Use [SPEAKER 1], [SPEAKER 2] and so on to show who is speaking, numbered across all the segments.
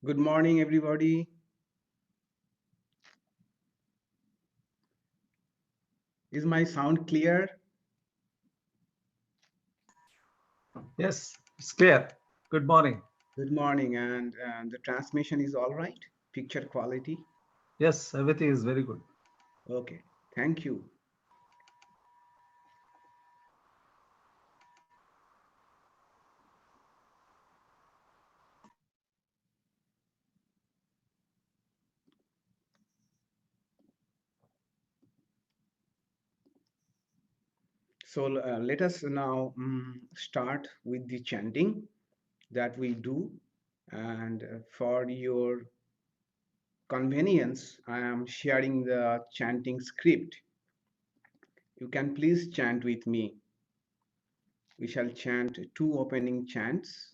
[SPEAKER 1] Good morning, everybody. Is my sound clear?
[SPEAKER 2] Yes, it's clear. Good morning.
[SPEAKER 1] Good morning, and the transmission is all right? Picture quality?
[SPEAKER 2] Yes, everything is very good.
[SPEAKER 1] Okay, thank you. So let us now start with the chanting that we do. And for your convenience, I am sharing the chanting script. You can please chant with me. We shall chant two opening chants.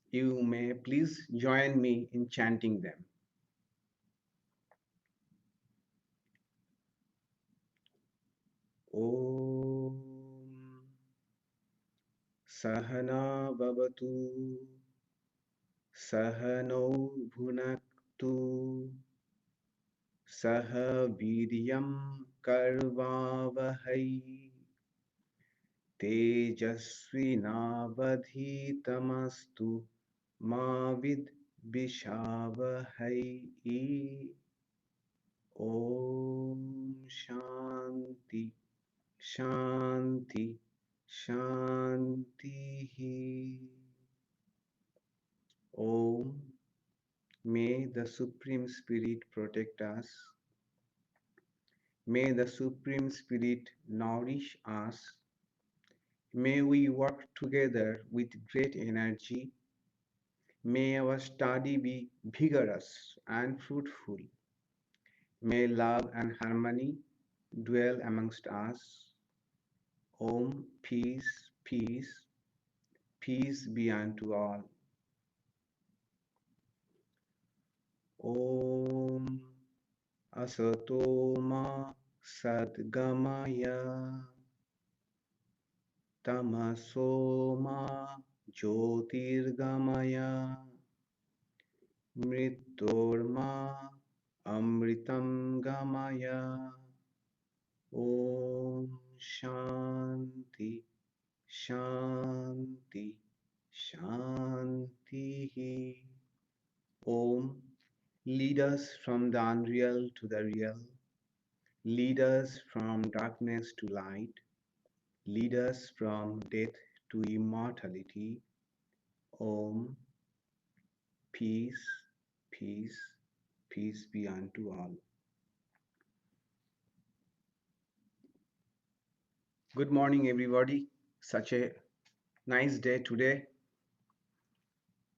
[SPEAKER 1] You may please join me in chanting them. ॐ सहना भवतु सहनौ भुनक्तु सह वीर्यं कर्वावहै तेजस्विनावधीतमस्तु मा विद्विषावहै ॐ शान्ति शान्ति शान्तिः Om. May the Supreme Spirit protect us. May the Supreme Spirit nourish us. May we work together with great energy. May our study be vigorous and fruitful. May love and harmony dwell amongst us. Om, peace, peace, peace be unto all. Om Asato Ma Sadgamaya Tamaso Ma Jyotirgamaya Mritorma Amritam Gamaya Om Shanti Shanti Shanti Om. Lead us from the unreal to the real. Lead us from darkness to light. Lead us from death to immortality. Om. Peace, peace, peace be unto all. Good morning, everybody. Such a nice day today.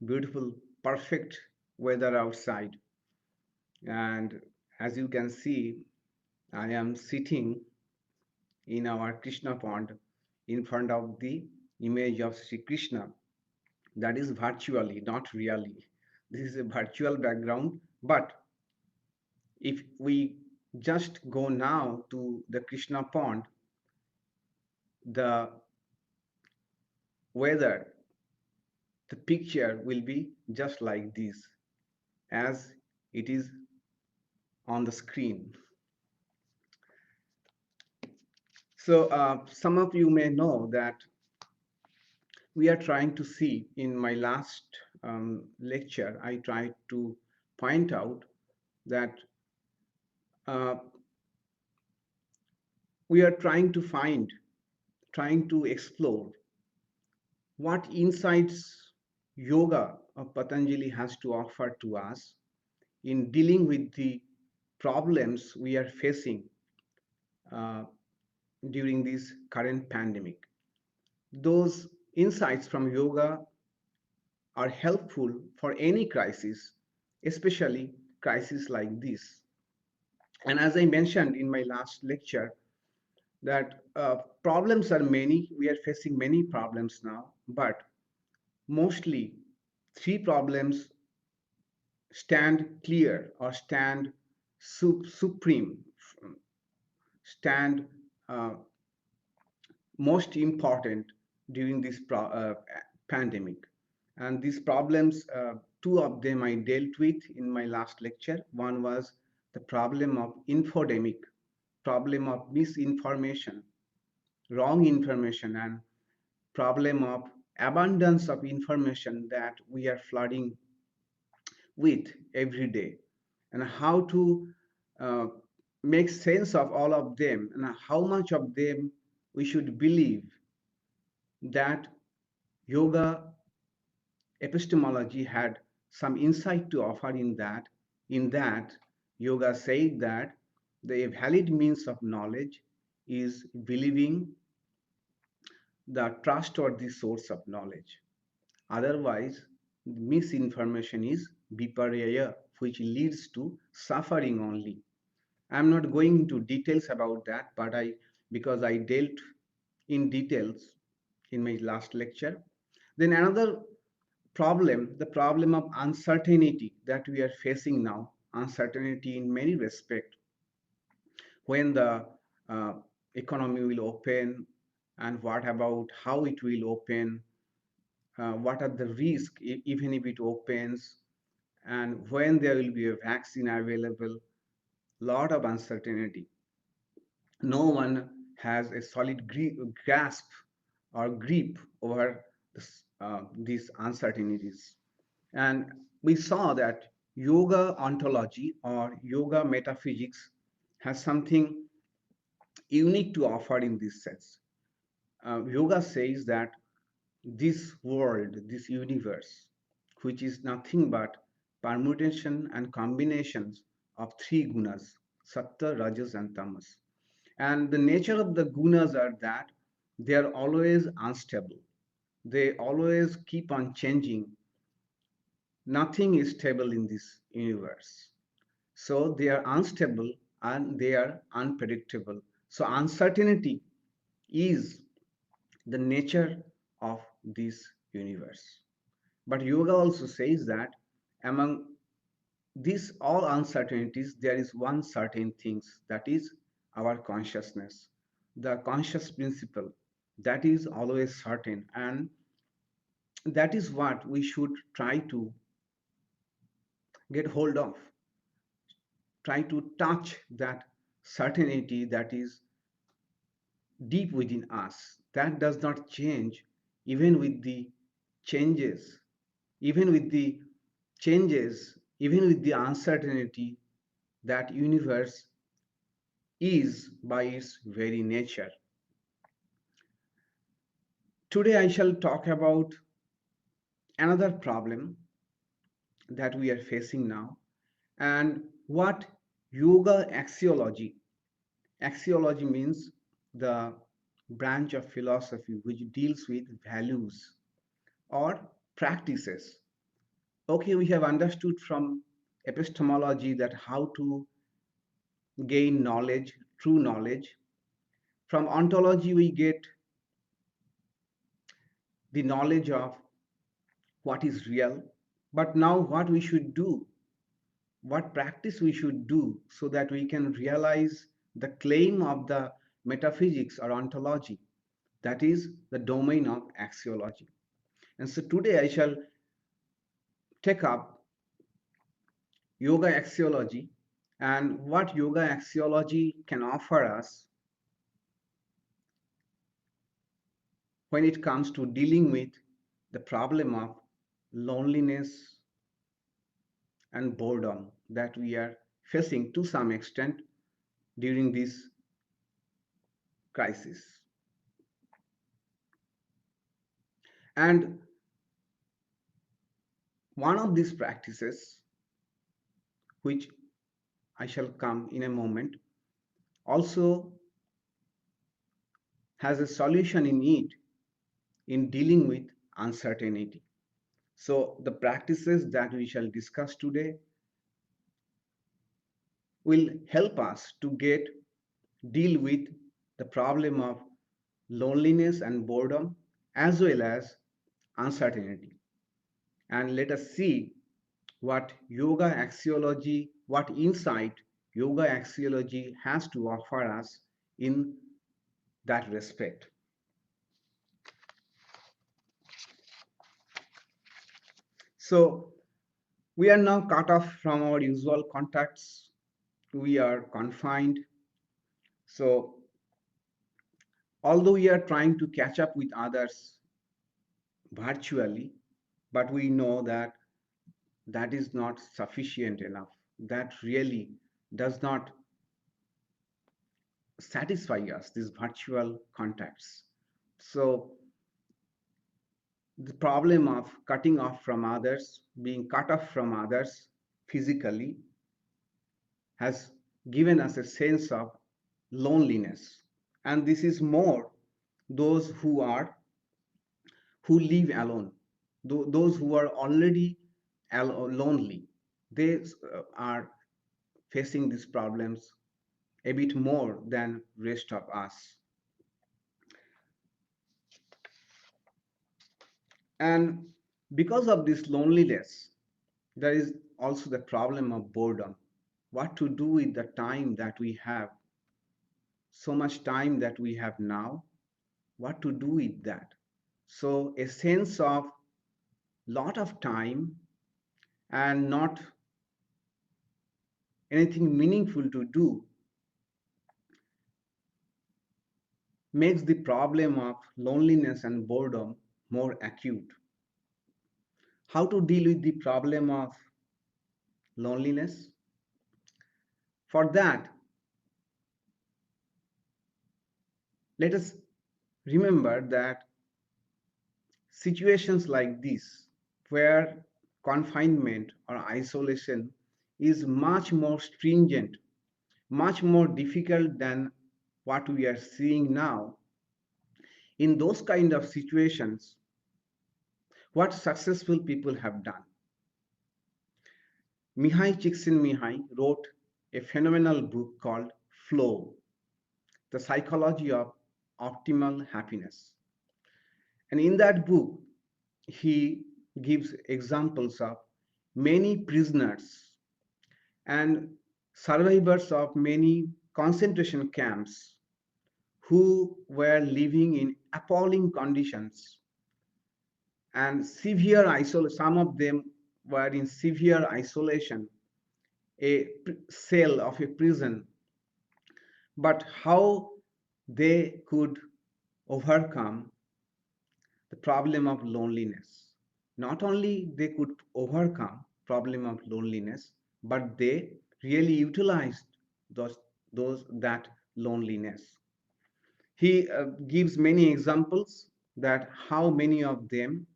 [SPEAKER 1] Beautiful, perfect weather outside. And as you can see, I am sitting in our Krishna pond in front of the image of Sri Krishna. That is virtually, not really. This is a virtual background. But if we just go now to the Krishna pond, the weather, the picture will be just like this as it is on the screen. So some of you may know that we are trying to see in my last lecture, I tried to point out that uh, we are trying to explore what insights yoga of Patanjali has to offer to us in dealing with the problems we are facing uh, during this current pandemic. Those insights from yoga are helpful for any crisis, especially crisis like this. And as I mentioned in my last lecture, that problems are many. We are facing many problems now, but mostly three problems stand clear or stand supreme, stand uh, most important during this pandemic. And these problems, two of them I dealt with in my last lecture. One was the problem of infodemic, problem of misinformation, wrong information, and problem of abundance of information that we are flooding with every day, and how to uh, make sense of all of them, and how much of them we should believe. That yoga epistemology had some insight to offer in that yoga said that the valid means of knowledge is believing the trustworthy source of knowledge. Otherwise, misinformation is viparya, which leads to suffering only. I'm not going into details about that, but because I dealt in details in my last lecture. Then another problem, the problem of uncertainty that we are facing now, uncertainty in many respects, when the uh, economy will open, and what about how it will open, what are the risks even if it opens, and when there will be a vaccine available. Lot of uncertainty. No one has a solid grasp or grip over these uncertainties. And we saw that yoga ontology or yoga metaphysics has something unique to offer in this sense. Yoga says that this world, this universe, which is nothing but permutation and combinations of three gunas, sattva, rajas, and tamas. And the nature of the gunas are that they are always unstable. They always keep on changing. Nothing is stable in this universe. So they are unstable and they are unpredictable. So uncertainty is the nature of this universe. But yoga also says that among these all uncertainties, there is one certain things, that is our consciousness, the conscious principle, that is always certain, and that is what we should try to get hold of, try to touch that certainty that is deep within us, that does not change even with the changes, even with the even with the uncertainty that universe is by its very nature. Today I shall talk about another problem that we are facing now, and what yoga axiology. Axiology means the branch of philosophy which deals with values or practices. Okay, we have understood from epistemology that how to gain knowledge, true knowledge. From ontology, we get the knowledge of what is real. But now, what we should do, what practice we should do so that we can realize the claim of the metaphysics or ontology, that is the domain of axiology. And so today I shall take up yoga axiology and what yoga axiology can offer us when it comes to dealing with the problem of loneliness and boredom that we are facing to some extent during this crisis. And one of these practices, which I shall come in a moment, also has a solution in it in dealing with uncertainty. So, the practices that we shall discuss today will help us to deal with the problem of loneliness and boredom as well as uncertainty. And let us see what yoga axiology, what insight yoga axiology has to offer us in that respect. So we are now cut off from our usual contacts. We are confined. So although we are trying to catch up with others virtually, but we know that that is not sufficient enough. That really does not satisfy us, these virtual contacts. So the problem of cutting off from others, being cut off from others physically, has given us a sense of loneliness. And this is more those who live alone, those who are already lonely, they are facing these problems a bit more than rest of us. And because of this loneliness, there is also the problem of boredom. What to do with the time that we have, so much time that we have now, what to do with that? So a sense of lot of time and not anything meaningful to do makes the problem of loneliness and boredom more acute. How to deal with the problem of loneliness? For that, let us remember that situations like this, where confinement or isolation is much more stringent, much more difficult than what we are seeing now, in those kind of situations, what successful people have done. Mihai Csikszentmihalyi wrote a phenomenal book called Flow, The Psychology of Optimal Happiness. And in that book, he gives examples of many prisoners and survivors of many concentration camps who were living in appalling conditions and severe isolation. Some of them were in severe isolation, a cell of a prison, but how they could overcome the problem of loneliness. Not only they could overcome problem of loneliness, but they really utilized those, those that loneliness. He gives many examples that how many of them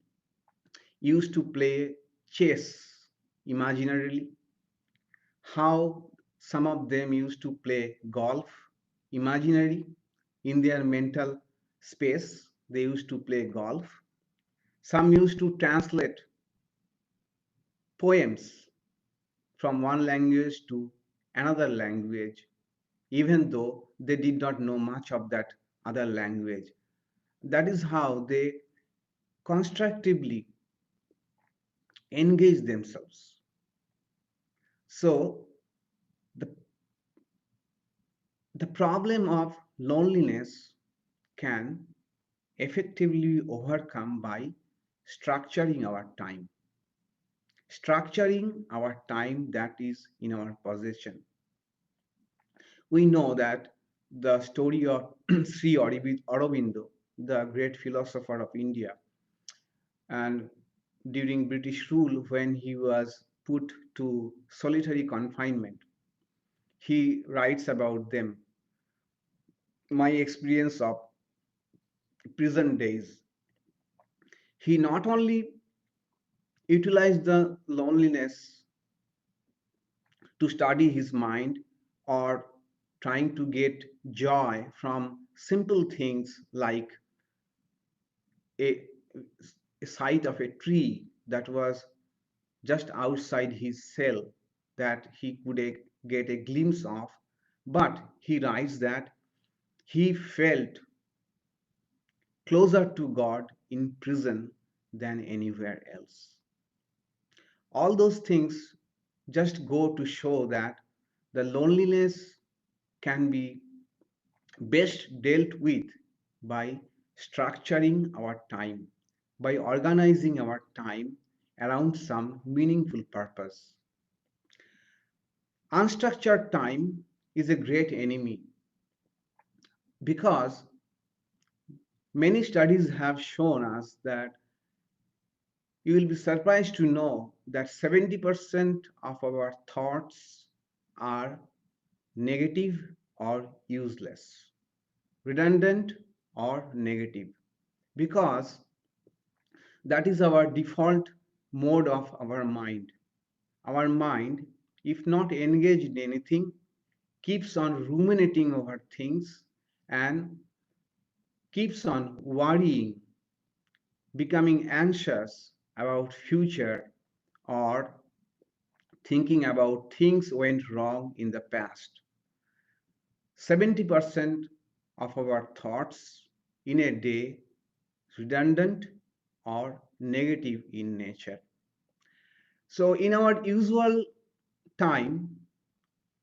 [SPEAKER 1] used to play chess imaginarily, how some of them used to play golf imaginary in their mental space. They used to play golf. Some used to translate poems from one language to another language, even though they did not know much of that other language. That is how they constructively engage themselves. So, the, the problem of loneliness can effectively overcome by structuring our time. Structuring our time that is in our possession. We know that the story of Sri Aurobindo, the great philosopher of India, and during British rule, when he was put to solitary confinement, he writes about them. My experience of prison days. He not only utilized the loneliness to study his mind or trying to get joy from simple things like a, a sight of a tree that was just outside his cell that he could get a glimpse of, but he writes that he felt closer to God in prison than anywhere else. All those things just go to show that the loneliness can be best dealt with by structuring our time, by organizing our time around some meaningful purpose. Unstructured time is a great enemy because many studies have shown us that you will be surprised to know that 70% of our thoughts are negative or useless, redundant or negative, because that is our default mode of our mind. Our mind, if not engaged in anything, keeps on ruminating over things and keeps on worrying, becoming anxious about future or thinking about things went wrong in the past. 70% of our thoughts in a day redundant or negative in nature. So in our usual time,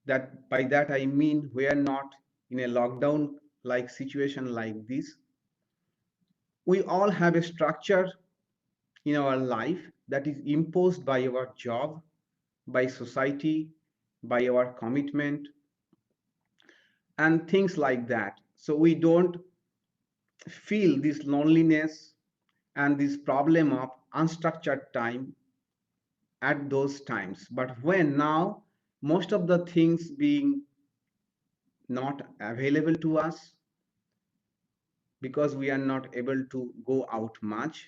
[SPEAKER 1] that by that I mean we are not in a lockdown like situation like this, we all have a structure in our life that is imposed by our job, by society, by our commitment, and things like that. So we don't feel this loneliness and this problem of unstructured time at those times. But when now most of the things being not available to us because we are not able to go out much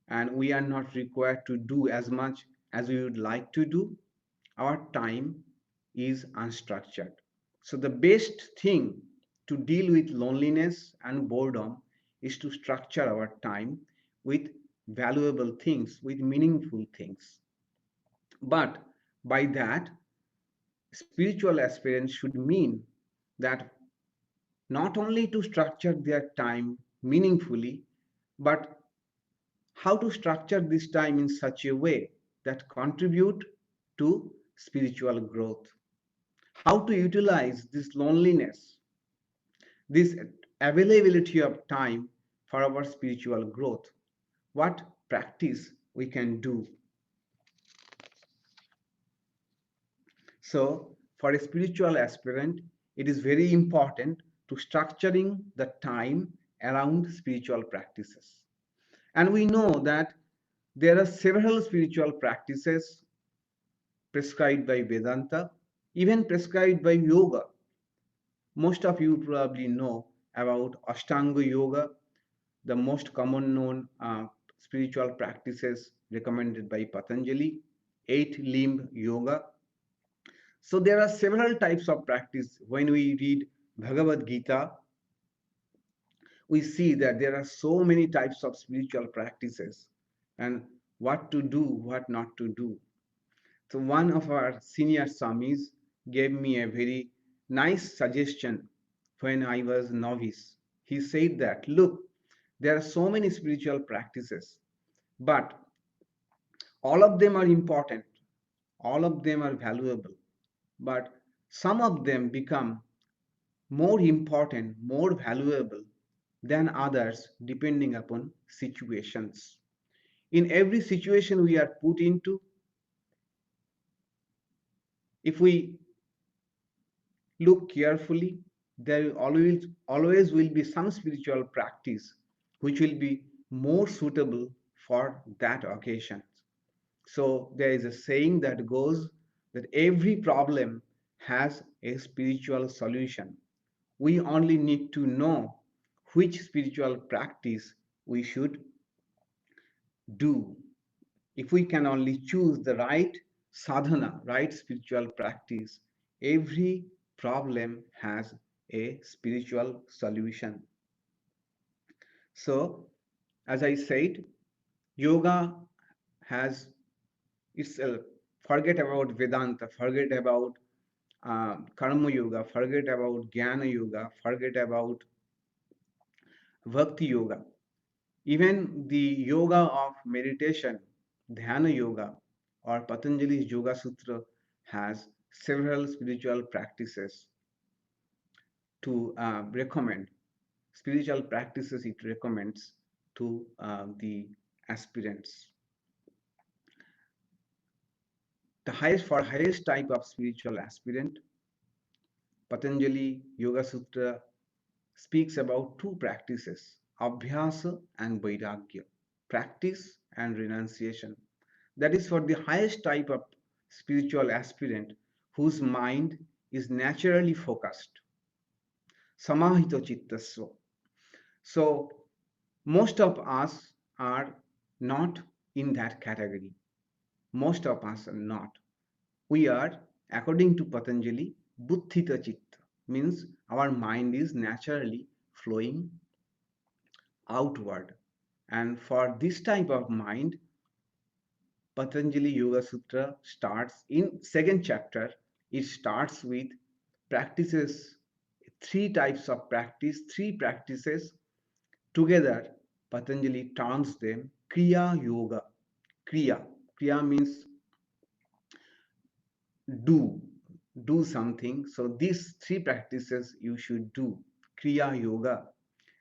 [SPEAKER 1] and we are not required to do as much as we would like to do, our time is unstructured. So the best thing to deal with loneliness and boredom is to structure our time with valuable things, with meaningful things. But by that, spiritual aspirants should mean that not only to structure their time meaningfully, but how to structure this time in such a way that contribute to spiritual growth, how to utilize this loneliness, this availability of time for our spiritual growth, what practice we can do. So for a spiritual aspirant, it is very important to structuring the time around spiritual practices. And we know that there are several spiritual practices prescribed by Vedanta, even prescribed by yoga. Most of you probably know about Ashtanga Yoga, the most common known spiritual practices recommended by Patanjali, eight limb yoga. So there are several types of practice. When we read Bhagavad Gita, we see that there are so many types of spiritual practices and what to do, what not to do. So one of our senior Swamis gave me a very nice suggestion when I was novice. He said that, look, there are so many spiritual practices, but all of them are important, all of them are valuable, but some of them become more important, more valuable than others depending upon situations. In every situation we are put into, if we look carefully, there will always will be some spiritual practice which will be more suitable for that occasion. So there is a saying that goes that every problem has a spiritual solution. We only need to know which spiritual practice we should do. If we can only choose the right sadhana, right spiritual practice, every problem has a spiritual solution. So, as I said, yoga has itself, forget about Vedanta, forget about Karma Yoga, forget about Jnana Yoga, forget about Bhakti Yoga. Even the yoga of meditation, Dhyana Yoga, or Patanjali's Yoga Sutra has several spiritual practices to recommend, spiritual practices it recommends to the aspirants. highest type of spiritual aspirant, Patanjali Yoga Sutra speaks about two practices, abhyasa and vairagya, practice and renunciation. That is for the highest type of spiritual aspirant whose mind is naturally focused, samahito chittasva. So, most of us are not in that category. Most of us are not. We are, according to Patanjali, buddhita chitta, means our mind is naturally flowing outward. And for this type of mind, Patanjali Yoga Sutra starts in second chapter. It starts with practices, three types of practice, three practices together. Patanjali terms them kriya yoga. Kriya. Kriya means do, do something. So these three practices you should do. Kriya yoga.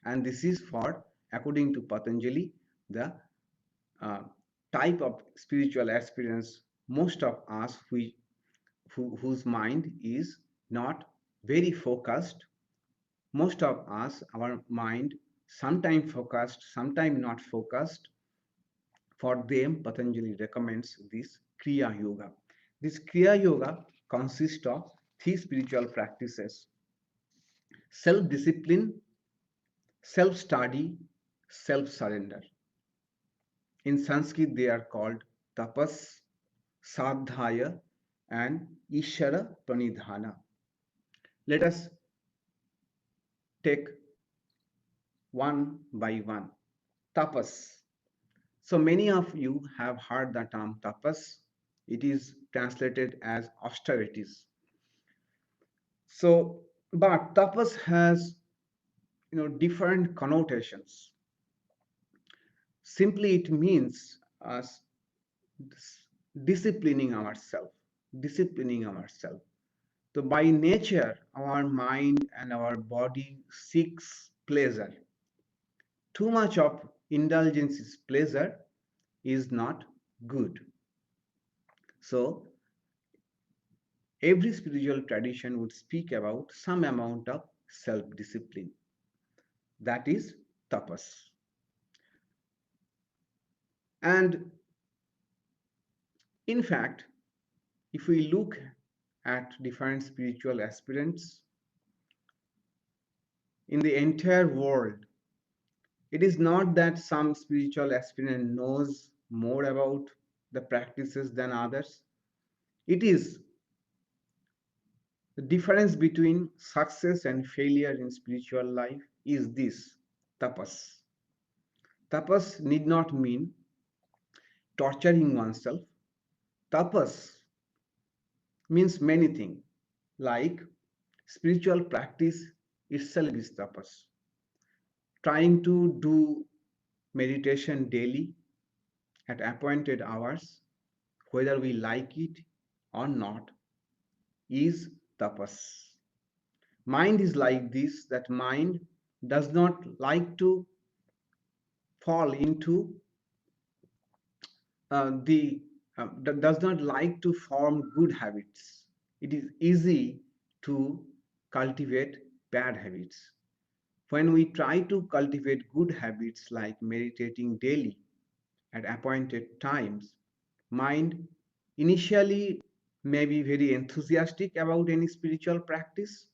[SPEAKER 1] And this is for, according to Patanjali, the uh, type of spiritual experience most of us whose mind is not very focused. Most of us, our mind sometimes focused, sometimes not focused. For them, Patanjali recommends this Kriya Yoga. This Kriya Yoga consists of three spiritual practices: self discipline, self study, self surrender. In Sanskrit, they are called tapas, sadhaya, and ishara pranidhana. Let us take one by one. Tapas. So many of you have heard the term tapas. It is translated as austerities. So, but tapas has different connotations. Simply, it means us disciplining ourselves, disciplining ourselves. So by nature, our mind and our body seeks pleasure. Too much of indulgence is pleasure is not good. So every spiritual tradition would speak about some amount of self-discipline. That is tapas. And in fact, if we look at different spiritual aspirants in the entire world, it is not that some spiritual aspirant knows more about the practices than others. It is the difference between success and failure in spiritual life is this tapas. Tapas need not mean torturing oneself. Tapas means many things, like spiritual practice itself is tapas. Trying to do meditation daily at appointed hours, whether we like it or not, is tapas. Mind is like this, that mind does not like to fall into the does not like to form good habits. It is easy to cultivate bad habits. When we try to cultivate good habits like meditating daily at appointed times, mind initially may be very enthusiastic about any spiritual practice,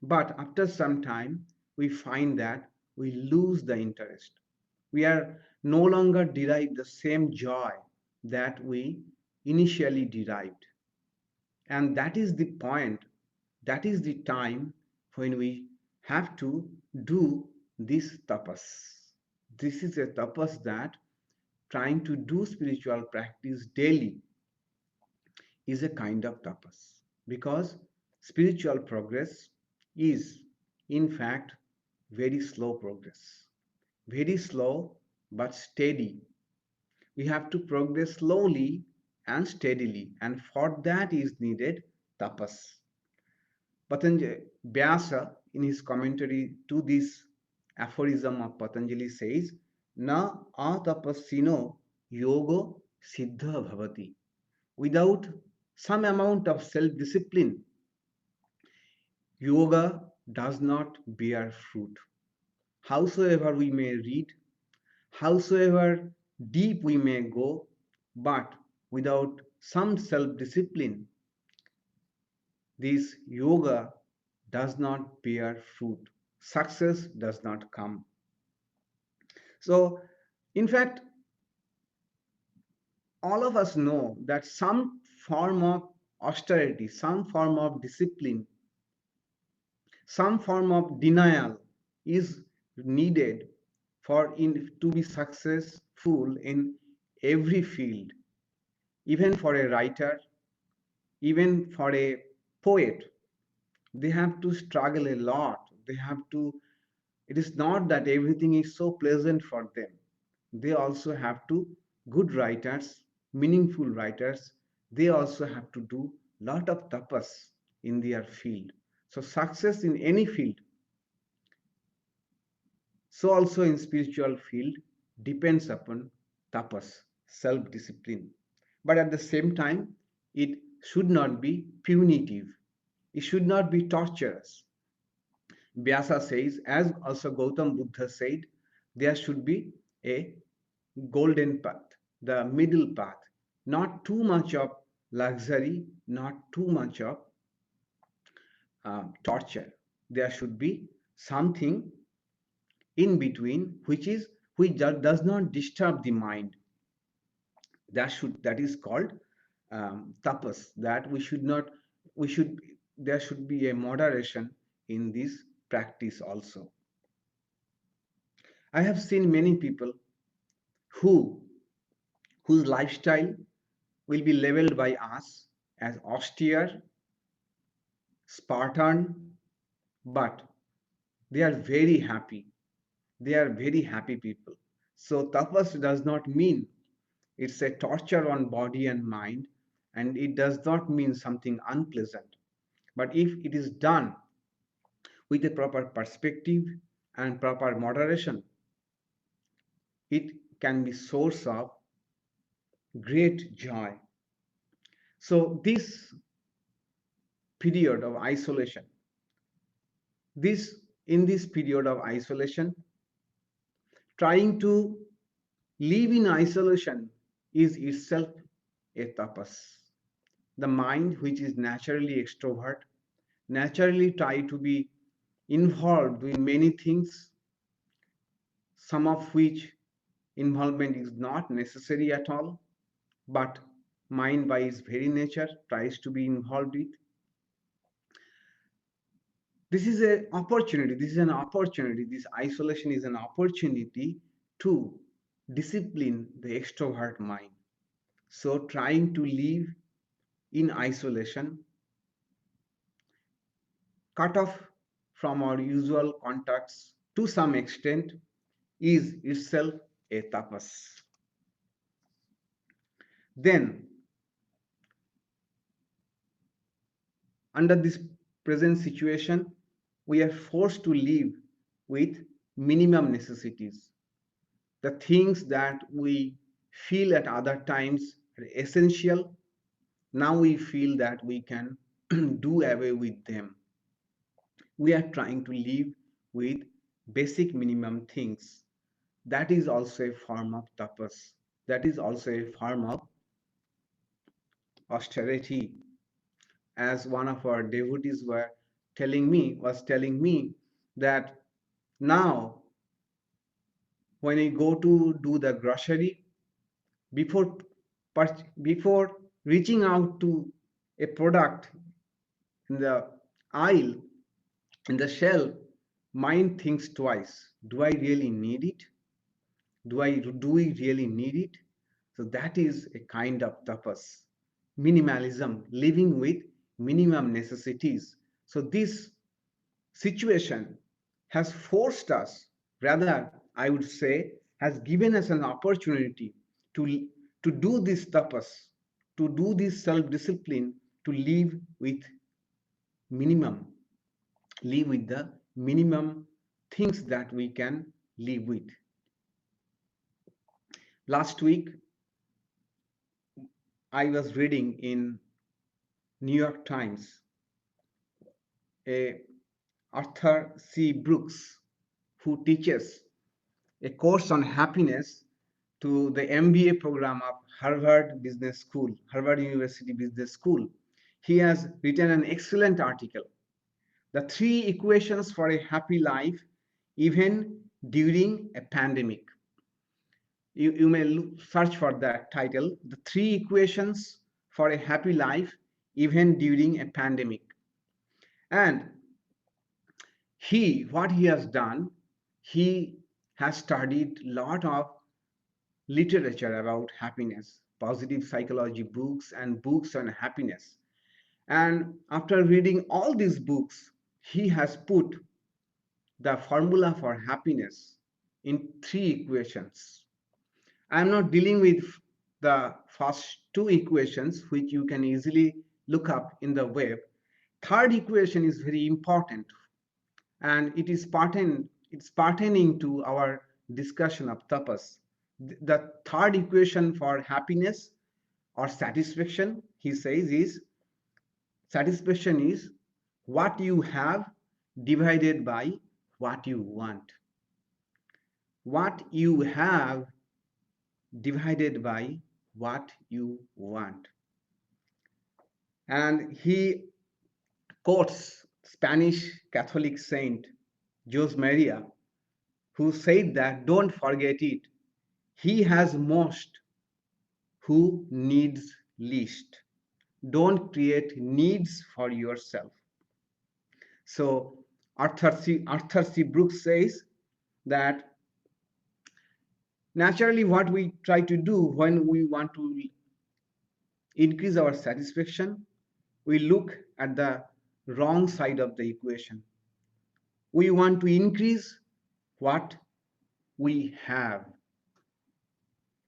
[SPEAKER 1] but after some time, we find that we lose the interest. We are no longer derive the same joy that we initially derived. And that is the point, that is the time when we have to do this tapas. This is a tapas that trying to do spiritual practice daily is a kind of tapas, because spiritual progress is in fact very slow progress, very slow but steady. We have to progress slowly and steadily, and for that is needed tapas. Patanjali Vyasa, in his commentary to this aphorism of Patanjali, says, "Na atapasino yogo siddha bhavati." Without some amount of self discipline, yoga does not bear fruit. Howsoever we may read, howsoever deep we may go, but without some self discipline, this yoga does not bear fruit. Success does not come. So, in fact, all of us know that some form of austerity, some form of discipline, some form of denial is needed to be successful in every field, even for a writer, even for a poet. They have to struggle a lot. They have to, it is not that everything is so pleasant for them. They also have to, good writers, meaningful writers, they also have to do lot of tapas in their field. So success in any field, so also in spiritual field, depends upon tapas, self-discipline. But at the same time, it should not be punitive. It should not be torturous. Vyasa says, as also Gautam Buddha said, there should be a golden path, the middle path, not too much of luxury, not too much of torture. There should be something in between, which does not disturb the mind. That is called tapas. That we should not we should there should be a moderation in this practice also. I have seen many people who whose lifestyle will be labeled by us as austere, Spartan, but they are very happy. They are very happy people. So tapas does not mean it's a torture on body and mind, and it does not mean something unpleasant. But if it is done with a proper perspective and proper moderation, it can be source of great joy. So this period of isolation, this in this period of isolation, trying to live in isolation is itself a tapas. The mind, which is naturally extrovert, naturally try to be involved in many things, some of which involvement is not necessary at all, but mind by its very nature tries to be involved with. This is an opportunity, this isolation is an opportunity to discipline the extrovert mind. So trying to live in isolation, cut off from our usual contacts to some extent, is itself a tapas. Then, under this present situation, we are forced to live with minimum necessities. The things that we feel at other times are essential, now we feel that we can do away with them. We are trying to live with basic minimum things. That is also a form of tapas. That is also a form of austerity. As one of our devotees was telling me that now when I go to do the grocery, before before reaching out to a product in the aisle, in the shelf, mind thinks twice. Do I really need it? Do we really need it? So that is a kind of tapas, minimalism, living with minimum necessities. So this situation has forced us, rather I would say has given us an opportunity to do this tapas, to do this self discipline, to live with minimum, live with the minimum things that we can live with. Last week I was reading in New York Times a Arthur C. Brooks, who teaches a course on happiness to the MBA program of Harvard University Business School. He has written an excellent article, The Three Equations for a Happy Life, Even During a Pandemic. You may search for that title, The Three Equations for a Happy Life, Even During a Pandemic. And what he has done, he has studied a lot of literature about happiness, positive psychology books, and books on happiness. And after reading all these books, he has put the formula for happiness in three equations. I'm not dealing with the first two equations, which you can easily look up in the web. Third equation is very important, and it's pertaining to our discussion of tapas. The third equation for happiness or satisfaction, he says, is satisfaction is what you have divided by what you want. What you have divided by what you want. And he quotes Spanish Catholic saint Jose Maria, who said that don't forget it. He has most who needs least. Don't create needs for yourself. So Arthur C. Brooks says that naturally what we try to do when we want to increase our satisfaction, we look at the wrong side of the equation. We want to increase what we have.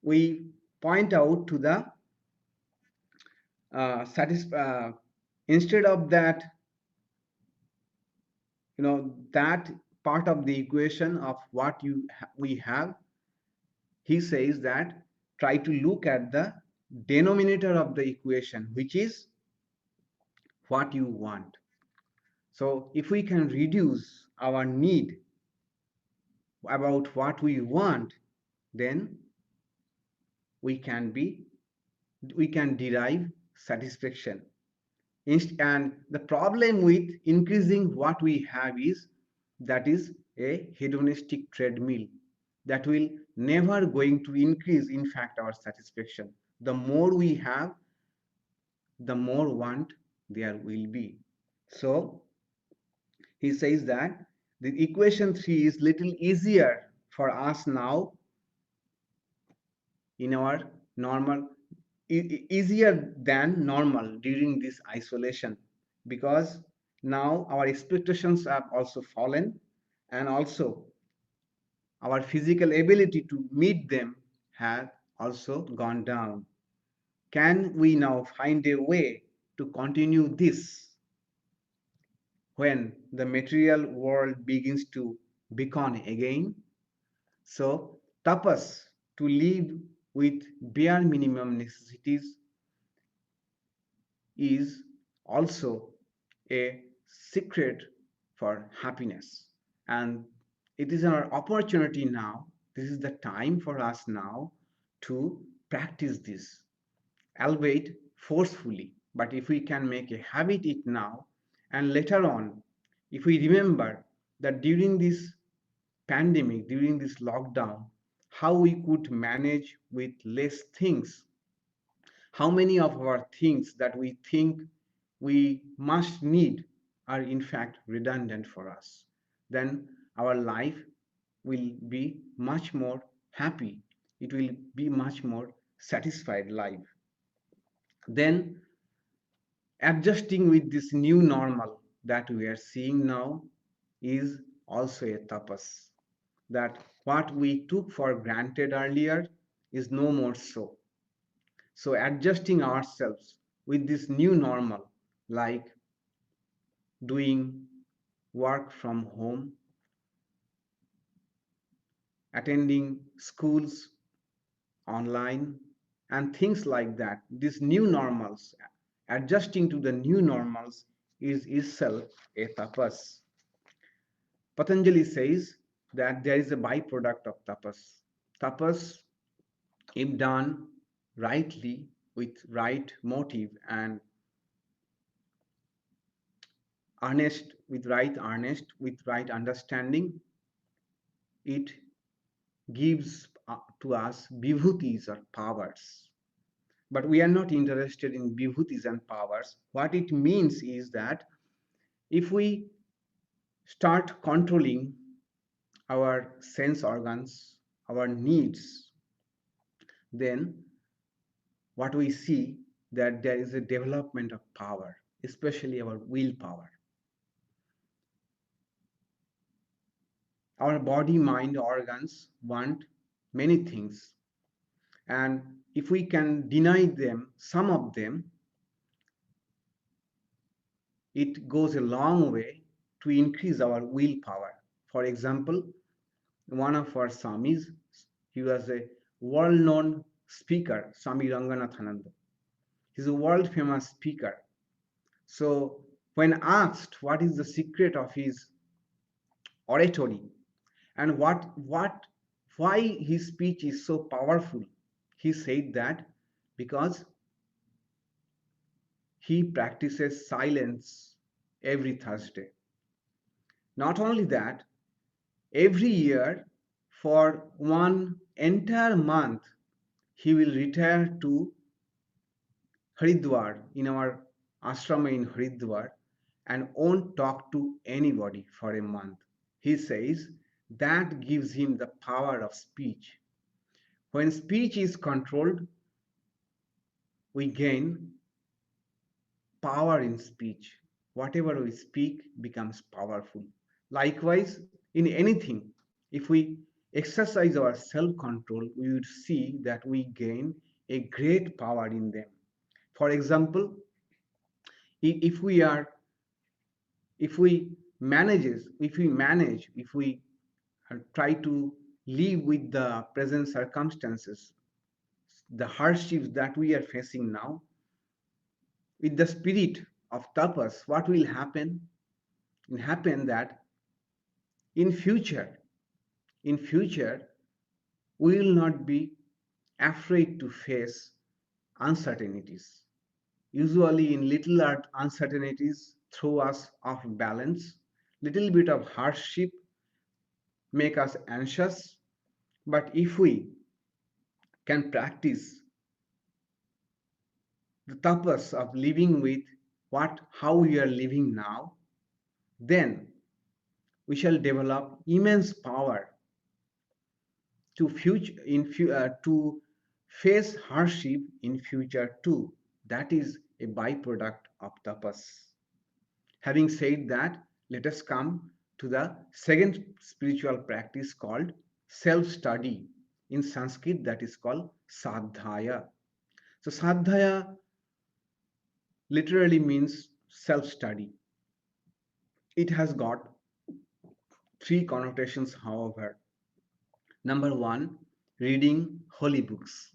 [SPEAKER 1] We point out to the instead of that, that part of the equation of what we have, he says that try to look at the denominator of the equation, which is what you want. So if we can reduce our need about what we want, then we can be we can derive satisfaction. And the problem with increasing what we have is that is a hedonistic treadmill that will never going to increase, in fact, our satisfaction. The more we have, the more want there will be. So he says that the equation 3 is little easier for us now in our normal, easier than normal during this isolation, because now our expectations have also fallen, and also our physical ability to meet them has also gone down. Can we now find a way to continue this when the material world begins to beckon again? So, tapas, to live with bare minimum necessities, is also a secret for happiness. And it is our opportunity now, this is the time for us now to practice this, albeit forcefully. But if we can make a habit it now, and later on, if we remember that during this pandemic, during this lockdown, how we could manage with less things, how many of our things that we think we must need are in fact redundant for us, then our life will be much more happy. It will be much more satisfied life. Then adjusting with this new normal that we are seeing now is also a tapas. That what we took for granted earlier is no more so. So adjusting ourselves with this new normal, like doing work from home, attending schools online, and things like that. These new normals, adjusting to the new normals, is itself a tapas. Patanjali says that there is a byproduct of tapas. Tapas, if done rightly, with right motive and earnest, with right understanding, it gives to us vibhutis or powers. But we are not interested in vibhutis and powers. What it means is that if we start controlling our sense organs, our needs, then what we see that there is a development of power, especially our willpower. Our body, mind, organs want many things, and if we can deny them, some of them, it goes a long way to increase our willpower. For example, one of our Swamis, he was a world-known speaker, Swami Ranganathananda. He's a world-famous speaker. So when asked what is the secret of his oratory and why his speech is so powerful, he said that because he practices silence every Thursday. Not only that, every year for one entire month, he will retire to Haridwar, in our ashrama in Haridwar, and won't talk to anybody for a month. He says that gives him the power of speech. When speech is controlled, we gain power in speech. Whatever we speak becomes powerful. Likewise, in anything, if we exercise our self control, we would see that we gain a great power in them. For example, if we are if we if we try to live with the present circumstances, the hardships that we are facing now, with the spirit of tapas, what will happen? It happen that in future, in future, we will not be afraid to face uncertainties. Usually, in little uncertainties throw us off balance. Little bit of hardship make us anxious. But if we can practice the tapas of living with how we are living now, then we shall develop immense power to face hardship in future too. That is a byproduct of tapas. Having said that, let us come to the second spiritual practice called self-study. In Sanskrit, that is called sadhaya. So sadhaya literally means self-study. It has got three connotations, however. Number one, reading holy books.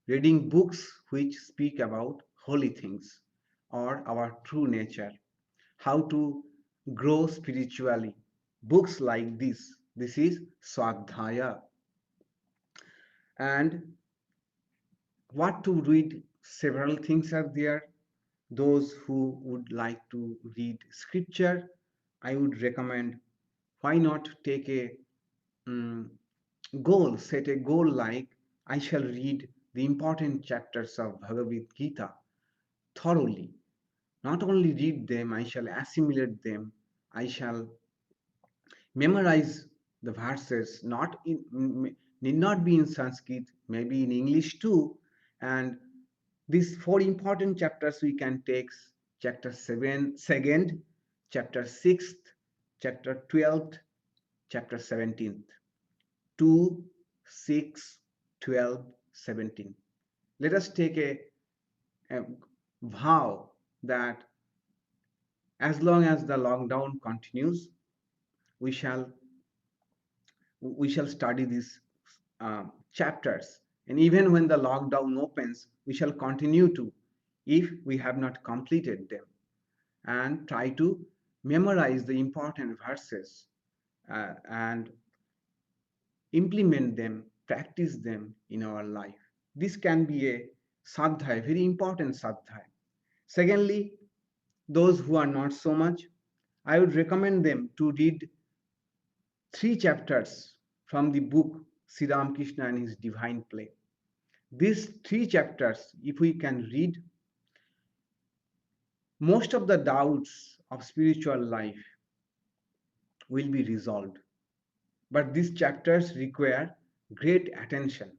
[SPEAKER 1] Reading books which speak about holy things or our true nature, how to grow spiritually. Books like this is Swadhyaya. And what to read? Several things are there. Those who would like to read scripture, I would recommend, why not take a um, set a goal like I shall read the important chapters of Bhagavad Gita thoroughly. Not only read them, I shall assimilate them. I shall memorize the verses, need not be in Sanskrit, maybe in English too. And these four important chapters we can take: chapter 7, second, chapter 6th, chapter 12th, chapter 17th. 2, 6, 12, 17. Let us take a vow that as long as the lockdown continues, we shall we shall study these chapters And even when the lockdown opens, we shall continue to, if we have not completed them, and try to memorize the important verses and implement them, practice them in our life. This can be a sadhya, very important sadhya. Secondly, those who are not so much, I would recommend them to read 3 chapters from the book Sri Ramakrishna and his Divine Play. These 3 chapters, if we can read, most of the doubts of spiritual life will be resolved. But these chapters require great attention.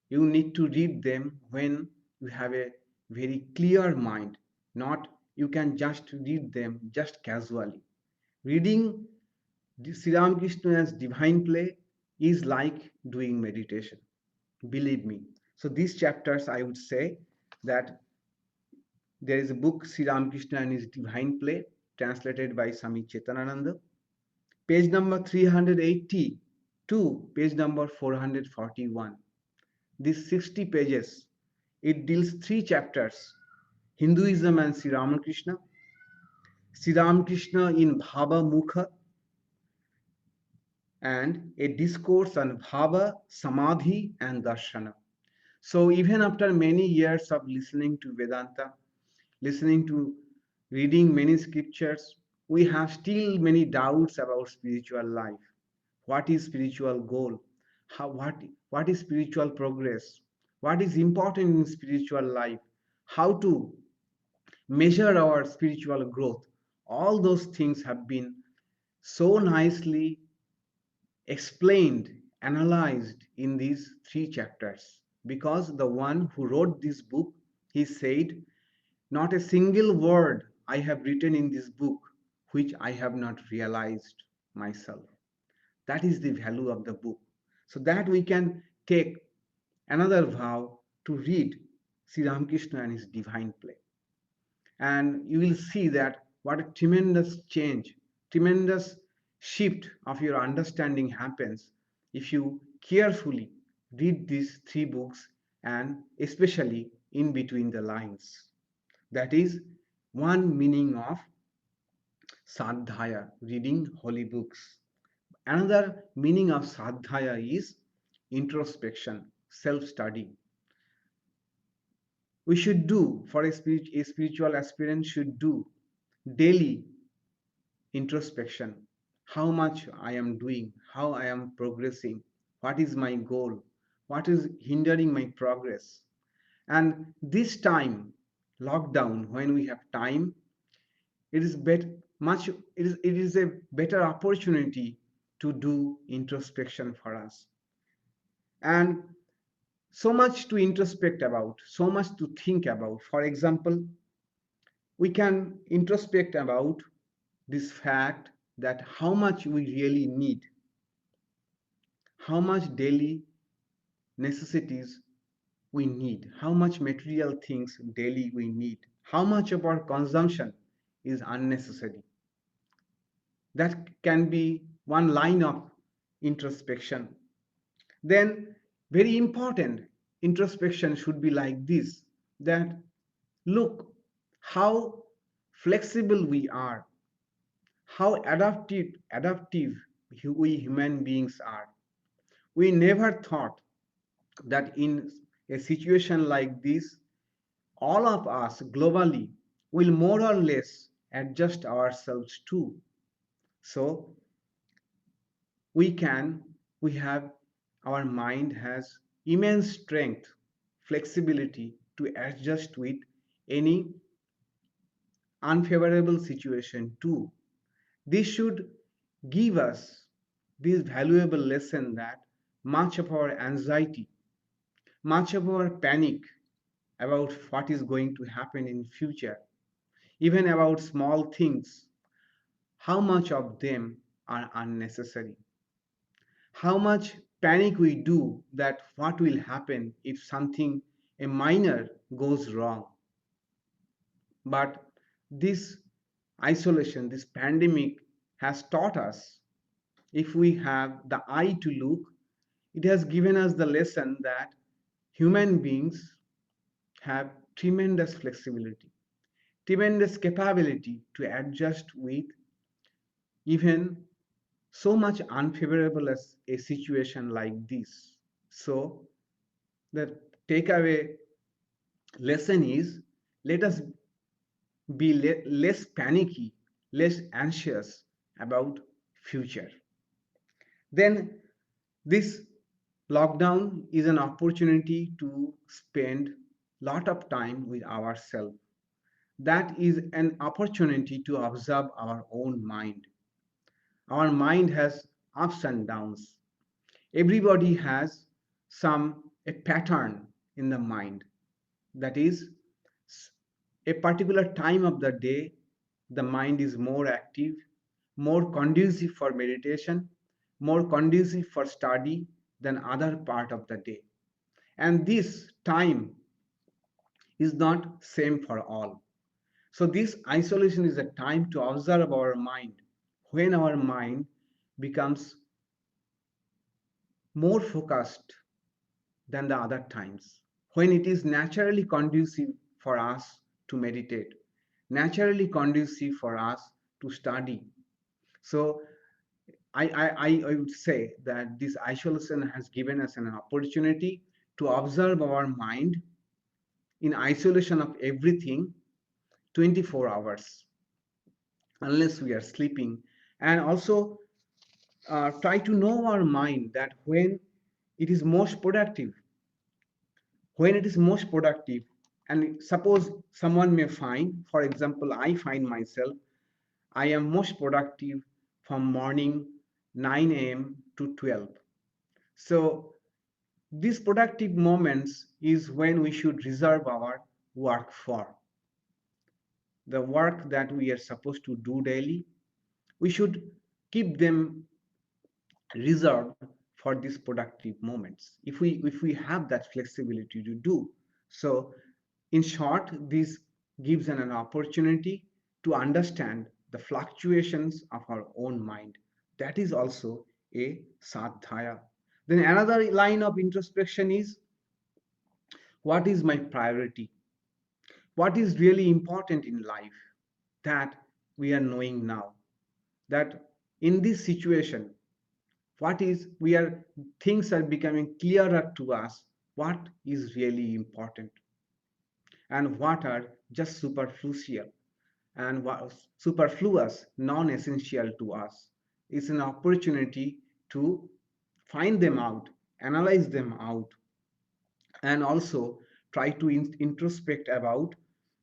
[SPEAKER 1] You need to read them when you have a very clear mind, not you can just read them just casually. Reading Sri Ramakrishna's Divine Play is like doing meditation. Believe me. So these chapters, I would say that there is a book, Sri Ramakrishna and his Divine Play, translated by Swami Ishadhyanananda. Page number 380 to page number 441. These 60 pages, it deals 3 chapters: Hinduism and Sri Ramakrishna in Bhava Mukha, and a discourse on Bhava, Samadhi, and Darshana. So, even after many years of listening to Vedanta, listening to reading many scriptures, we have still many doubts about spiritual life. What is spiritual goal? What is spiritual progress? What is important in spiritual life? How to measure our spiritual growth? All those things have been so nicely explained, analyzed in these 3 chapters. Because the one who wrote this book, he said, not a single word I have written in this book which I have not realized myself. That is the value of the book. So that we can take another vow to read Sri Ramakrishna and his Divine Play. And you will see that what a tremendous change, tremendous shift of your understanding happens if you carefully read these 3 books, and especially in between the lines. That is one meaning of sadhya, reading holy books. Another meaning of sadhya is introspection, self study. We should do, for a spiritual aspirant should do daily introspection. How much I am doing, how I am progressing, what is my goal, what is hindering my progress. And this time, lockdown, when we have time, it is it is a better opportunity to do introspection for us. And so much to introspect about, so much to think about. For example, we can introspect about this fact that how much we really need, how much daily necessities we need, how much material things daily we need, how much of our consumption is unnecessary. That can be one line of introspection. Then, very important, introspection should be like this, that look how flexible we are, how adaptive we human beings are. We never thought that in a situation like this, all of us globally will more or less adjust ourselves too. So we can, we have, our mind has immense strength, flexibility to adjust with any unfavorable situation too. This should give us this valuable lesson that much of our anxiety, much of our panic about what is going to happen in future, even about small things, how much of them are unnecessary. How much panic we do that what will happen if something a minor goes wrong. But this isolation, this pandemic has taught us, if we have the eye to look, it has given us the lesson that Human beings have tremendous flexibility, tremendous capability to adjust with even so much unfavorable as a situation like this. So the takeaway lesson is, let us be less panicky, less anxious about future. Then this lockdown is an opportunity to spend lot of time with ourselves. That is an opportunity to observe our own mind. Our mind has ups and downs. Everybody has a pattern in the mind. That is, a particular time of the day, the mind is more active, more conducive for meditation, more conducive for study than other part of the day. And this time is not same for all. So this isolation is a time to observe our mind. When our mind becomes more focused than the other times, when it is naturally conducive for us to meditate, naturally conducive for us to study. So I would say that this isolation has given us an opportunity to observe our mind in isolation of everything 24 hours, unless we are sleeping. And also try to know our mind that it is most productive, when it is most productive. And suppose someone may find, for example, I find myself, I am most productive from morning 9 a.m. to 12. So these productive moments is when we should reserve our work for. The work that we are supposed to do daily, we should keep them reserved for these productive moments, if we have that flexibility to do so. In short, this gives an opportunity to understand the fluctuations of our own mind. That is also a sadhya. Then another line of introspection is, what is my priority, what is really important in life, that we are knowing now, that in this situation, what is we are things are becoming clearer to us, what is really important and what are just superficial and what superfluous, non-essential to us. It's an opportunity to find them out, analyze them out, and also try to introspect about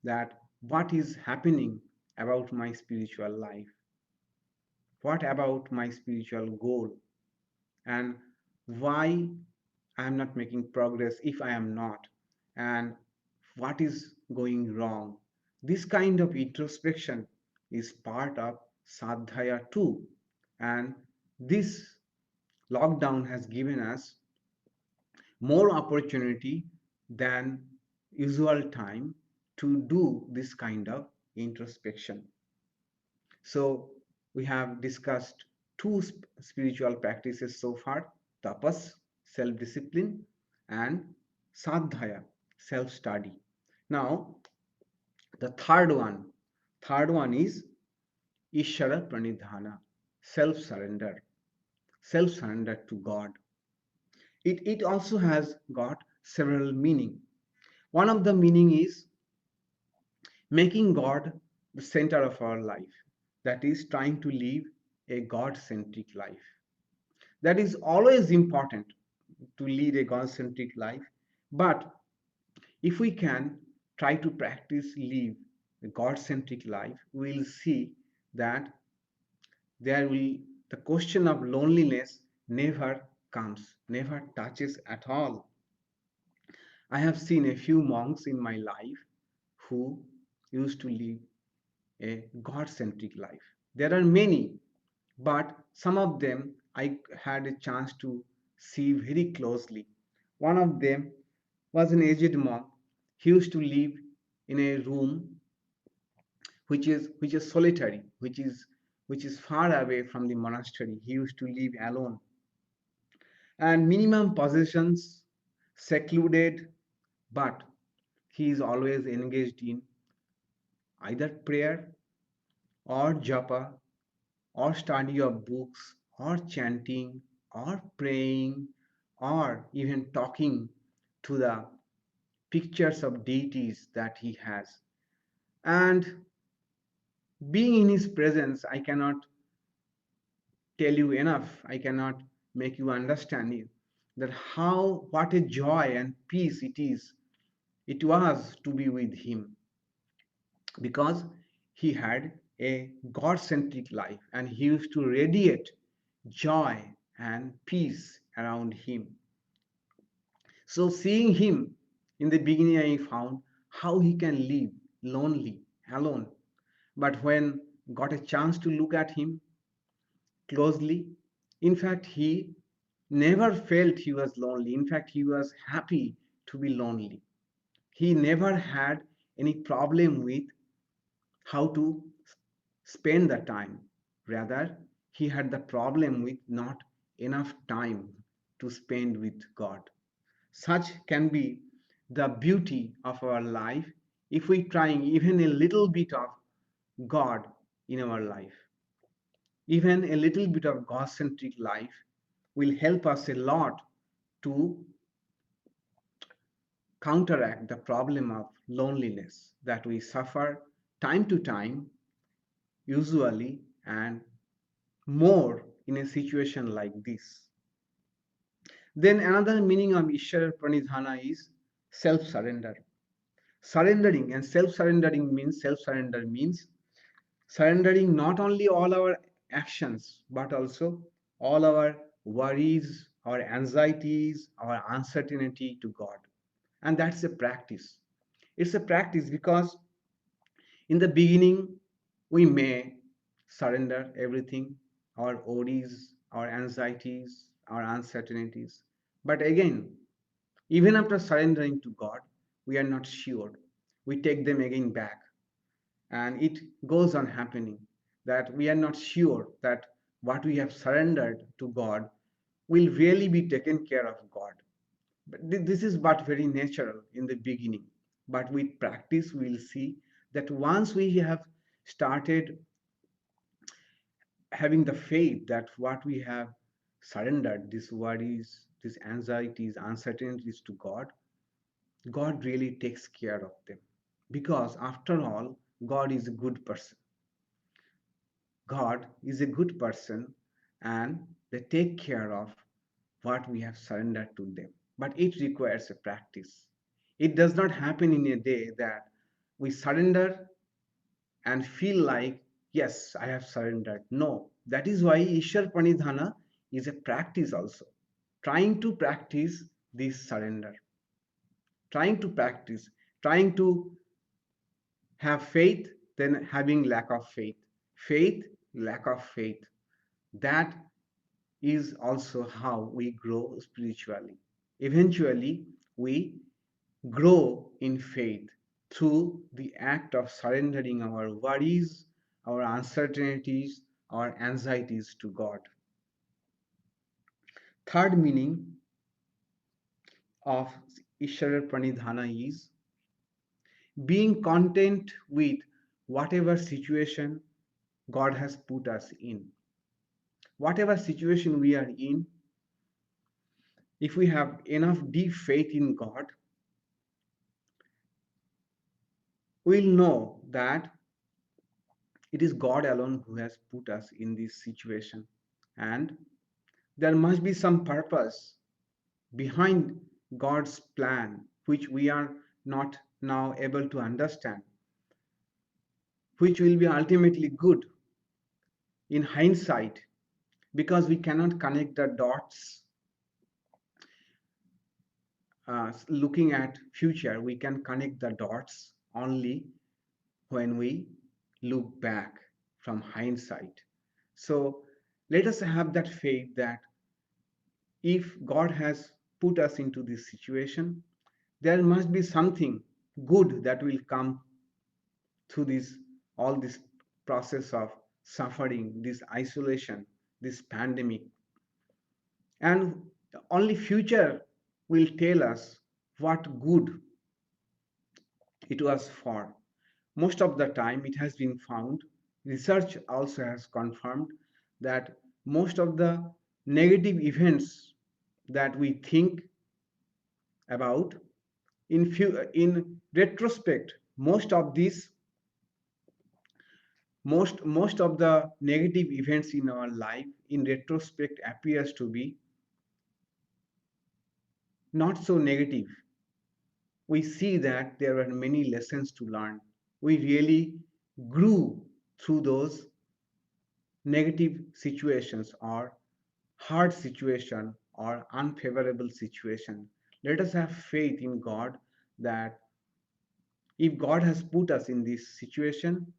[SPEAKER 1] that, what is happening about my spiritual life, what about my spiritual goal, and why I am not making progress if I am not, and what is going wrong. This kind of introspection is part of sadhya too, and this lockdown has given us more opportunity than usual time to do this kind of introspection. So we have discussed two spiritual practices so far: tapas, self discipline, and sadhya, self study. Now, the third one is Ishara Pranidhana, self surrender to God. It also has got several meaning. One of the meaning is making God the center of our life. That is, trying to live a God centric life. That is always important, to lead a God centric life. But if we can try to practice, live a God centric life, we will see that there will the question of loneliness never comes, never touches at all. I have seen a few monks in my life who used to live a God centric life. There are many, but some of them I had a chance to see very closely. One of them was an aged monk. He used to live in a room which is solitary, which is far away from the monastery. He used to live alone, and minimum possessions, secluded, but he is always engaged in either prayer or japa or study of books or chanting or praying or even talking to the pictures of deities that he has. And being in his presence, I cannot tell you enough, I cannot make you understand it, that how, what a joy and peace it was to be with him, because he had a God centric life and he used to radiate joy and peace around him. So, seeing him in the beginning, I found how he can live lonely, alone. But when got a chance to look at him closely, in fact, he never felt he was lonely. In fact, he was happy to be lonely. He never had any problem with how to spend the time. Rather, he had the problem with not enough time to spend with God. Such can be the beauty of our life if we trying even a little bit of God in our life. Even a little bit of God centric life will help us a lot to counteract the problem of loneliness that we suffer time to time, usually, and more in a situation like this. Then another meaning of Ishwar Pranidhana is self-surrender. Surrendering and self-surrender means surrendering not only all our actions but also all our worries, our anxieties, our uncertainty to God. And that's a practice. It's a practice because in the beginning we may surrender everything, our worries, our anxieties, our uncertainties. But again, even after surrendering to God, we are not sure. We take them again back. And it goes on happening that we are not sure that what we have surrendered to God will really be taken care of God. But this is but very natural in the beginning. But with practice, we'll see that once we have started having the faith that what we have surrendered, these worries, these anxieties, uncertainties to God, God really takes care of them. Because after all, God is a good person. God is a good person and they take care of what we have surrendered to them. But it requires a practice. It does not happen in a day that we surrender and feel like, yes, I have surrendered. No, that is why Ishwar Pranidhana is a practice also. Trying to practice this surrender, trying to practice, trying to have faith, then having lack of faith. Faith, lack of faith. That is also how we grow spiritually. Eventually, we grow in faith through the act of surrendering our worries, our uncertainties, our anxieties to God. Third meaning of Ishwara Pranidhana is being content with whatever situation God has put us in. Whatever situation we are in, if we have enough deep faith in God, we'll know that it is God alone who has put us in this situation. And there must be some purpose behind God's plan, which we are not now able to understand, which will be ultimately good in hindsight, because we cannot connect the dots looking at future. We can connect the dots only when we look back from hindsight. So let us have that faith that if God has put us into this situation, there must be something good that will come through this process of suffering, this isolation, this pandemic. And only future will tell us what good it was for. Most of the time, it has been found, research also has confirmed that most of the negative events that we think about in retrospect, most of the negative events in our life in retrospect appears to be not so negative. We see that there are many lessons to learn. We really grew through those negative situations or hard situation or unfavorable situation. Let us have faith in God that if God has put us in this situation,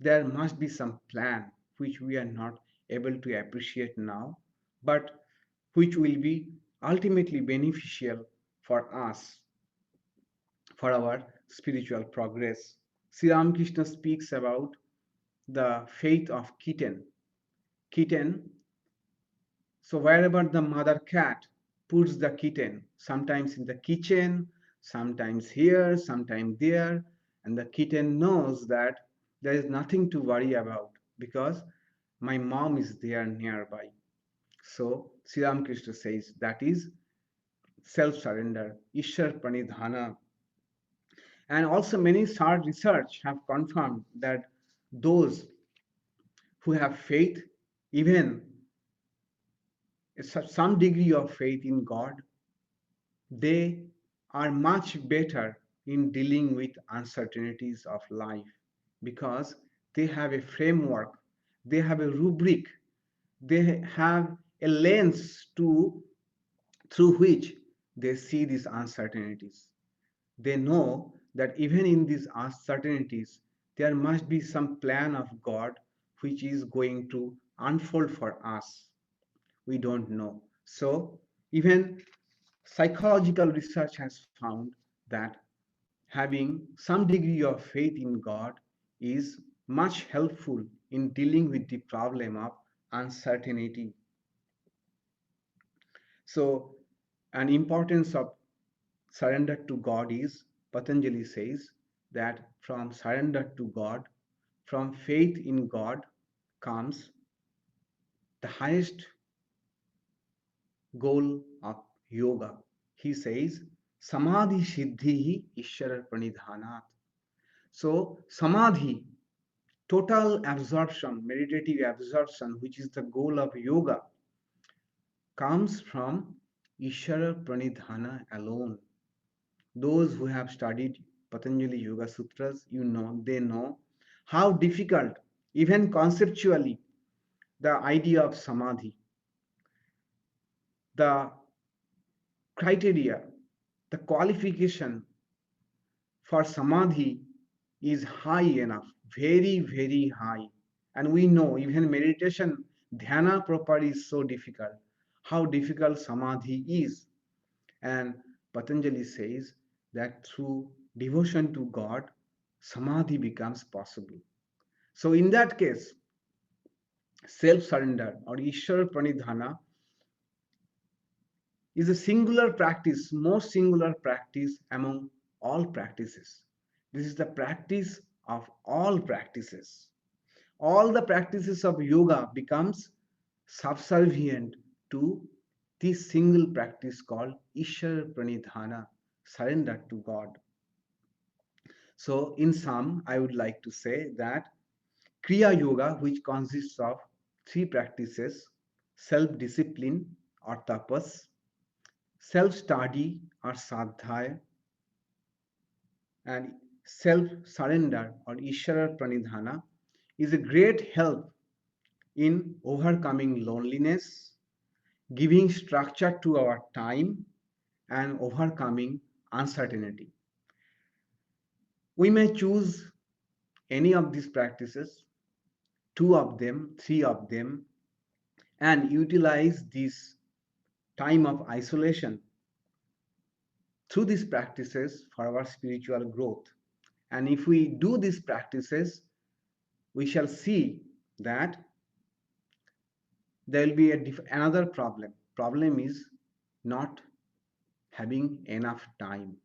[SPEAKER 1] there must be some plan which we are not able to appreciate now, but which will be ultimately beneficial for us, for our spiritual progress. Sri Ramakrishna speaks about the faith of kitten. Kitten, so wherever the mother cat puts the kitten, sometimes in the kitchen, sometimes here, sometimes there, and the kitten knows that there is nothing to worry about because my mom is there nearby. So Sri Ramakrishna says that is self-surrender, Ishar Pranidhana. And also many hard research have confirmed that those who have faith, even some degree of faith in God, they are much better in dealing with uncertainties of life because they have a framework, they have a rubric, they have a lens to through which they see these uncertainties. They know that even in these uncertainties, there must be some plan of God which is going to unfold for us. We don't know. So, even psychological research has found that having some degree of faith in God is much helpful in dealing with the problem of uncertainty. So, an importance of surrender to God is Patanjali says that from surrender to God, from faith in God comes the highest goal of yoga. He says, Samadhi Siddhi Ishwara Pranidhanat. So, Samadhi, total absorption, meditative absorption, which is the goal of yoga, comes from Ishwara Pranidhana alone. Those who have studied Patanjali Yoga Sutras, they know how difficult, even conceptually, the idea of samadhi, the criteria, the qualification for samadhi is high enough, very, very high. And we know even meditation, dhyana proper is so difficult, how difficult samadhi is. And Patanjali says that through devotion to God, samadhi becomes possible. So, in that case, self surrender or Ishwar Pranidhana is a singular practice, most singular practice among all practices. This is the practice of all practices. All the practices of yoga becomes subservient to this single practice called Ishwar Pranidhana, surrender to God. So, in sum, I would like to say that Kriya Yoga, which consists of three practices: self discipline or tapas, self study or sadhya, and self surrender or Ishvara Pranidhana, is a great help in overcoming loneliness, giving structure to our time, and overcoming uncertainty. We may choose any of these practices, two of them, three of them, and utilize this time of isolation through these practices for our spiritual growth. And if we do these practices, we shall see that there will be another problem. Problem is not having enough time.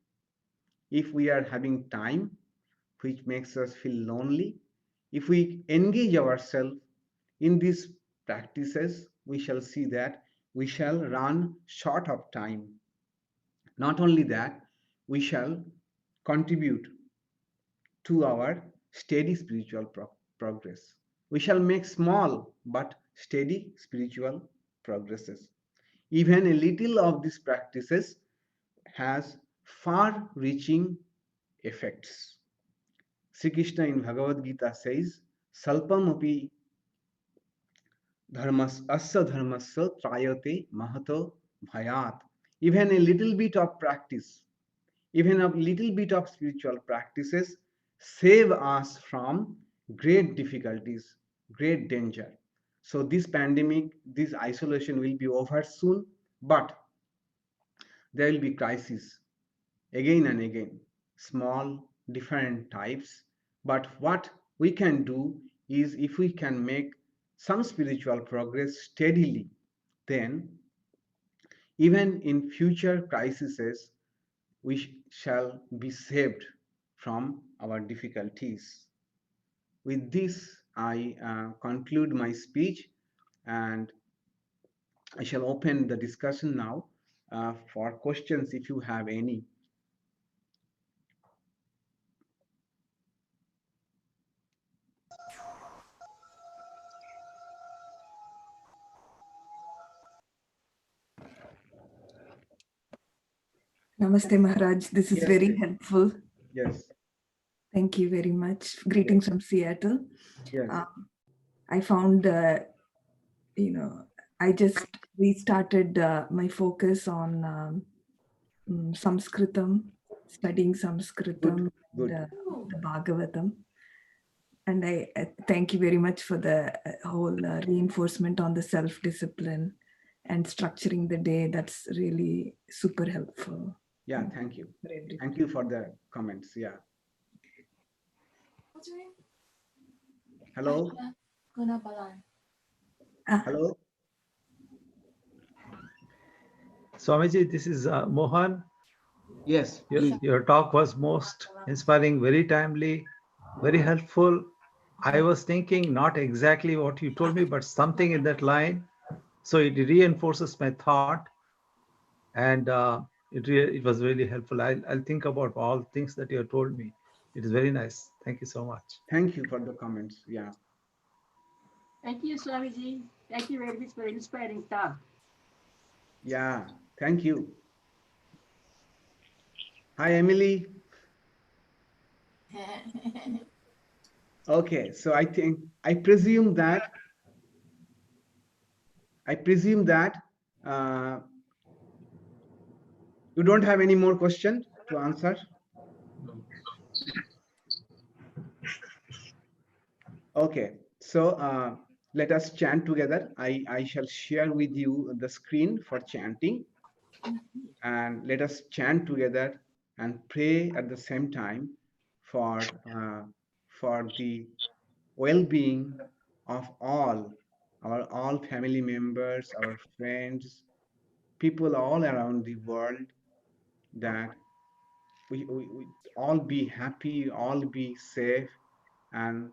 [SPEAKER 1] If we are having time which makes us feel lonely, if we engage ourselves in these practices, we shall see that we shall run short of time. Not only that, we shall contribute to our steady spiritual progress. We shall make small but steady spiritual progresses. Even a little of these practices has far reaching effects. Sri Krishna in Bhagavad Gita says, Salpam api dharmasya trayate mahato bhayat. Even a little bit of practice, even a little bit of spiritual practices save us from great difficulties, great danger. So this pandemic, this isolation will be over soon, but there will be crises again and again, small, different types. But what we can do is if we can make some spiritual progress steadily, then even in future crises, we shall be saved from our difficulties. With this, I conclude my speech and I shall open the discussion now for questions if you have any.
[SPEAKER 3] Namaste, Maharaj. This is
[SPEAKER 1] Yes,
[SPEAKER 3] very
[SPEAKER 1] yes,
[SPEAKER 3] helpful.
[SPEAKER 1] yes,
[SPEAKER 3] Thank you very much.
[SPEAKER 1] yes,
[SPEAKER 3] Greetings from Seattle.
[SPEAKER 1] yes.
[SPEAKER 3] I found, I just restarted my focus on Sanskritam, studying
[SPEAKER 1] Good,
[SPEAKER 3] Sanskritam and
[SPEAKER 1] good.
[SPEAKER 3] the Bhagavatam. And I thank you very much for the whole reinforcement on the self-discipline and structuring the day. That's really super helpful.
[SPEAKER 1] Yeah, thank you.
[SPEAKER 3] For everything.
[SPEAKER 1] Thank you for the comments. Yeah. Hello? Hello?
[SPEAKER 2] Swamiji, this is Mohan.
[SPEAKER 1] Yes, please.
[SPEAKER 2] Your talk was most inspiring, very timely, very helpful. I was thinking not exactly what you told me, but something in that line. So it reinforces my thought, and it was really helpful. I'll think about all things that you have told me. It is very nice. Thank you so much.
[SPEAKER 1] Thank you for the comments. Yeah.
[SPEAKER 4] Thank you, Swamiji. Thank you very much for inspiring talk.
[SPEAKER 1] Yeah. Thank you. Hi, Emily. Okay. So I presume that uh, you don't have any more question to answer. Okay. So let us chant together. I shall share with you the screen for chanting, and let us chant together and pray at the same time for the well-being of all family members, our friends, people all around the world, that we all be happy, all be safe, and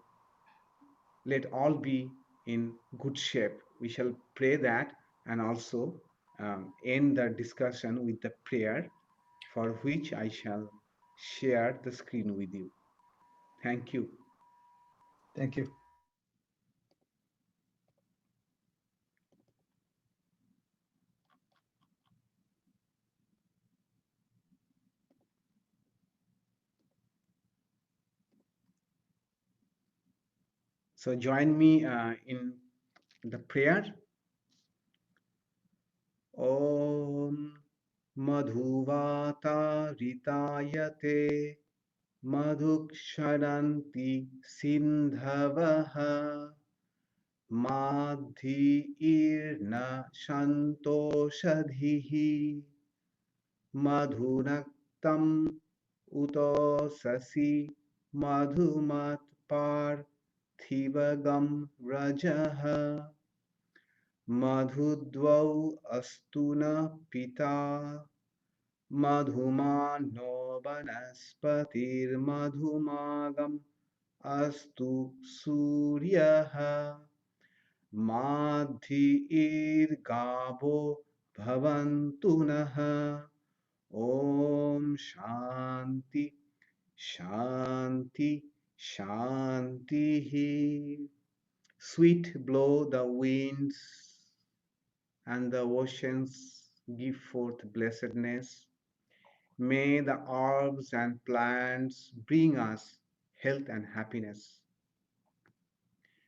[SPEAKER 1] let all be in good shape. We shall pray that and also end the discussion with the prayer, for which I shall share the screen with you. Thank you.
[SPEAKER 2] Thank you.
[SPEAKER 1] So join me in the prayer. Om Madhuvata Ritayate Madhuksharanti Sindhavaha Madhi Shantoshadhihi Madhunaktam Utosasi Madhumat Parthivagam Rajaha Madhudvau Astuna Pita मधुमानो वनस्पतिर्मधुमागम अस्तु सूर्यः माध्वीर्गावो भवन्तु नः ॐ शान्ति शान्ति shantihi. Sweet blow the winds and the oceans give forth blessedness. May the herbs and plants bring us health and happiness.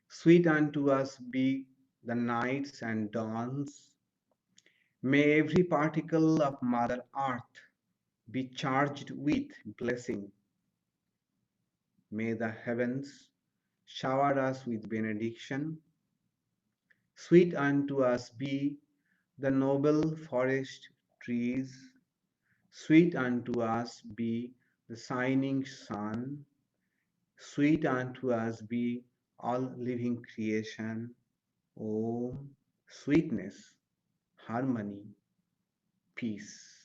[SPEAKER 1] Sweet unto us be the nights and dawns. May every particle of Mother Earth be charged with blessing. May the heavens shower us with benediction. Sweet unto us be the noble forest trees. Sweet unto us be the shining sun. Sweet unto us be all living creation. Om, sweetness, harmony, peace.